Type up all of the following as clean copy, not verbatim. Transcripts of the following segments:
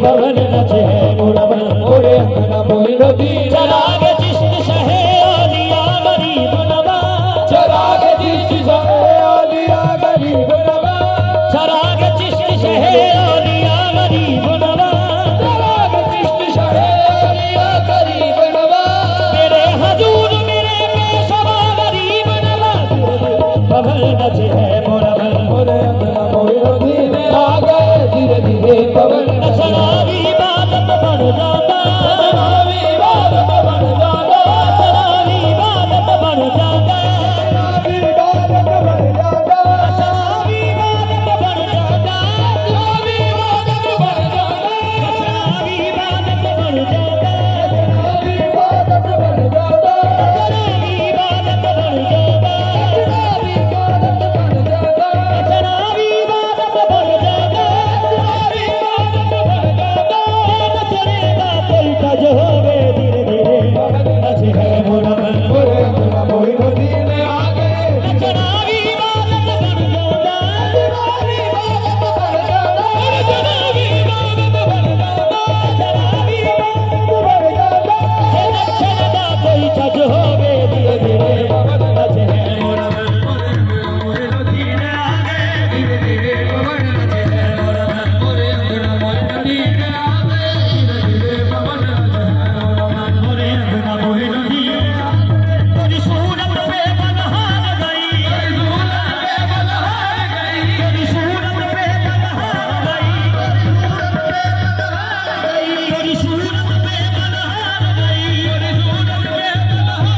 पवन नचे मुरमन मोरे अंगना मोहिन दीन चराग जिश्क शहे आलिया गरीब नवा चराग जिश्क शहे आलिया गरीब नवा चराग जिश्क शहे आलिया गरीब नवा चराग जिश्क शहे आलिया गरीब नवा मेरे हजूर मेरे पेशवा गरीब नवा पवन नचे मुरमन मोरे अंगना मोहिन दीन आ गए धीरे धीरे पवन चरावी बादत बन जाता चरावी बादत बन जाता चरावी बादत बन जाता चरावी बादत बन जाता चरावी बादत बन जाता चरावी बादत बन जाता चरावी बादत बन जाता चरावी बादत बन जाता चरावी बादत बन जाता चरावी बादत बन जाता चरावी बादत बन जाता जो होवे धीरे धीरे नचे है मुरमन मोरे अंगना मोहिन दीन आ गए चरावी बादत बन जाता चरावी बादत बन जाता चरावी बादत बन जाता चरावी बादत बन जाता नचन दा कोई जज होवे धीरे धीरे नचे है मुरमन मोरे दीन आ गए धीरे धीरे पवन नचे है मुरमन मोरे अंगना मोहिन दीन आ गए धीरे धीरे पवन तेरी सूरत पे बलहार गई तेरी सूरत पे बलहार गई तेरी सूरत पे बलहार गई तेरी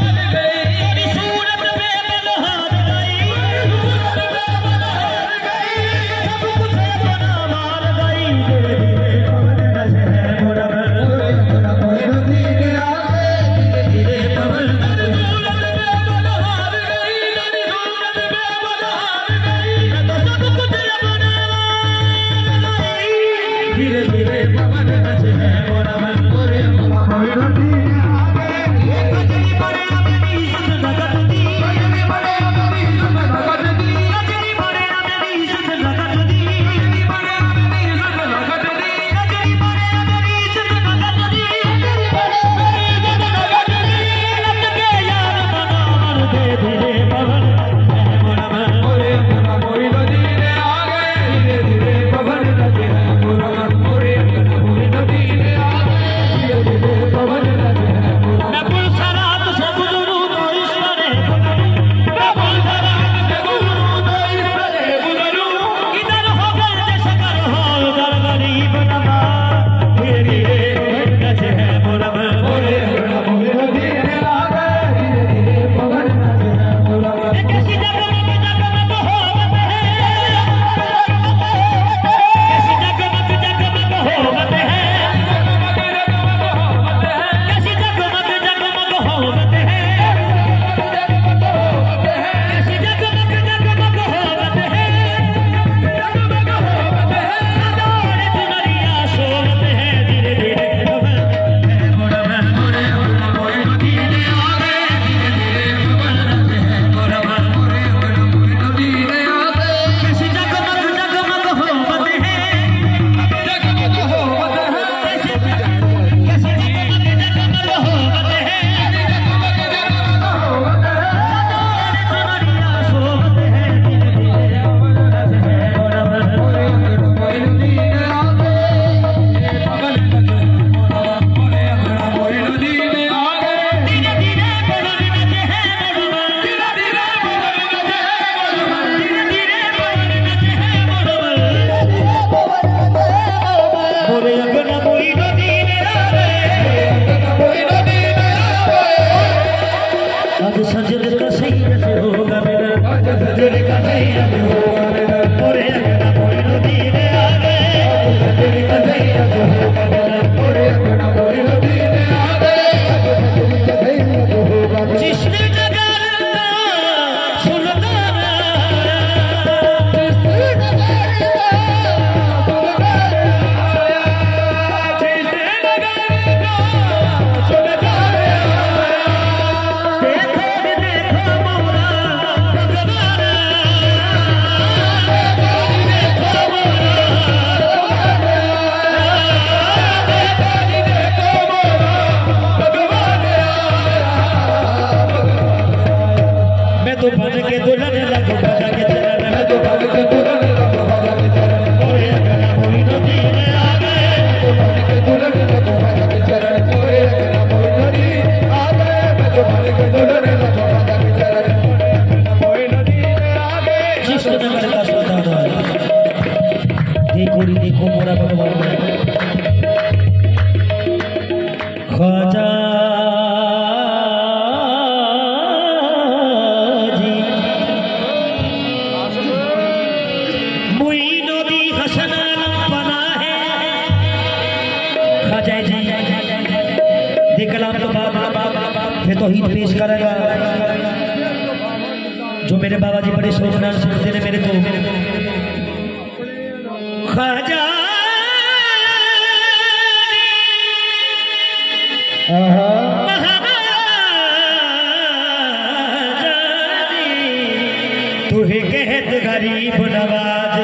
सूरत पे बलहार गई तेरी सूरत पे बलहार गई सब कुछ अपना मार गई धीरे धीरे पवन नचे है मुरमन मोरे अंगना मोहिन दीन आ गए धीरे धीरे पवन धीरे धीरे पवन नचे है मुरमन मोरे अंगना मोहिन दीन आ गए कजरी बड़े अपनी सुध लगत दी कजरी बड़े अपनी सुध लगत दी कजरी बड़े अपनी सुध लगत दी कजरी बड़े अपनी सुध लगत दी कजरी बड़े अपनी सुध लगत दी कजरी बड़े अपनी सुध लगत दी नच के यार मना मर दे धीरे पवन है मुरमन मोरे अंगना मोहिन दीन आ गए धीरे धीरे पवन नचे है मुरमन मोरे अंगना मोहिन दीन आ गए धीरे धीरे पवन नचे है मुरमन मैं पुलसरात से गुजरूं तो ईश्वरे गुजरूं मैं पुलसरात से गुजरूं तो ईश्वरे गुजरूं इधर हो गए शकर हो उधर गरीब नवा धीरे धीरे पवन नचे है मुरमन मोरे अंगना मोहिन दीन आ गए धीरे धीरे पवन नचे है मुरमन कैसी जगमग जगमग होवत है कैसी जगमग जगमग होवत है कैसी जगमग जगमग होवत है कैसी जगमग जगमग होवत है अदौड़ चुनरिया सोवत है धीरे धीरे पवन है मुरमन मोरे अंगना मोहिन दीन आ गए धीरे धीरे पवन नचे है मुरमन मोरे अंगना मोहिन दीन आ गए कैसी जगमग जगमग होवत है जगमग होवत है कैसी जगमग जगमग होवत है जगमग जगमग होवत है अदौड़ चुनरिया सोवत है धीरे धीरे पवन नचे है मुरमन मोरे अंगना मोहिन दीन आ गए पवन नचे है मुरमन मोरे अंगना मोहिन दीन आ गए धीरे धीरे पवन नचे है मुरमन धीरे धीरे पवन नचे है मुरमन धीरे धीरे पवन नचे है मुरमन मोरे अंगना मोहिन दीन आ गए मोहिन दीन आ गए आज सजन का सही से होगा मेरा आज सजन का सही से होगा मेरा मोरे अंगना मोहिन दीन आ गए सजन का सही से होगा मेरा मोरे अंगना मोहिन दीन आ गए सजन का सही से होगा मेरा जिसने जगाना सुलताना जिसने जगाना सुलताना जिसने जगाना सुलताना देखो देखो मोरा भगवाना देखो देखो मोरा तौहीद पेश करेगा जो मेरे बाबा जी बड़े शौकनार सुनते ने मेरे को। ख्वाजा तुहे कहत गरीब नवाज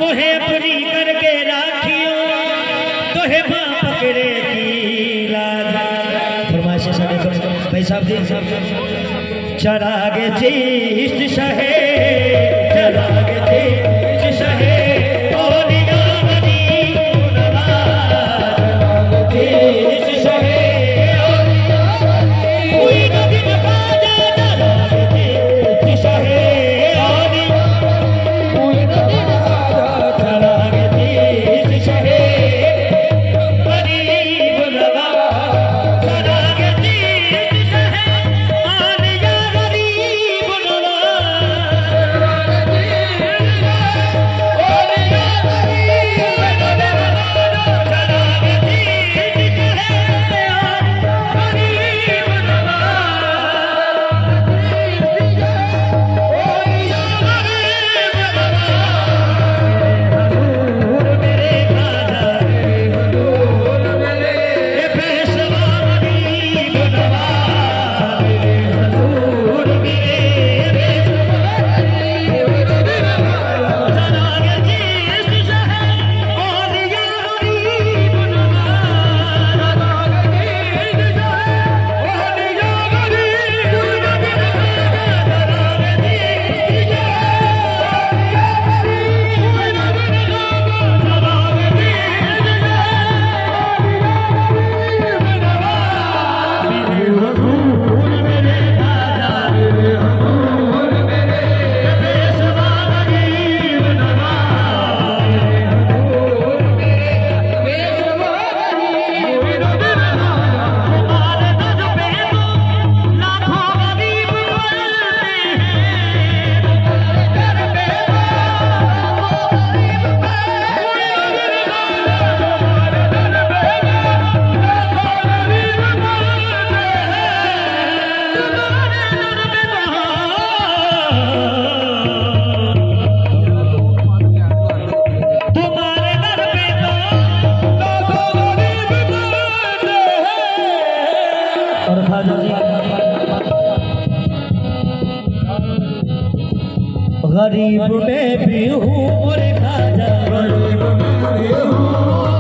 मोहे अपनी करके राखियो तोहे मां पकड़े की लाज। फरमाइश साडे भाई साहब जी चरागे चीज शहे चरागे चीज शहे औलिया गरीब नवाज चीज शहे औलिया कोई नबी ख्वाजा चरागे चीज शहे गरीब में भी हूँ और ख्वाजा गरीब में भी हूँ।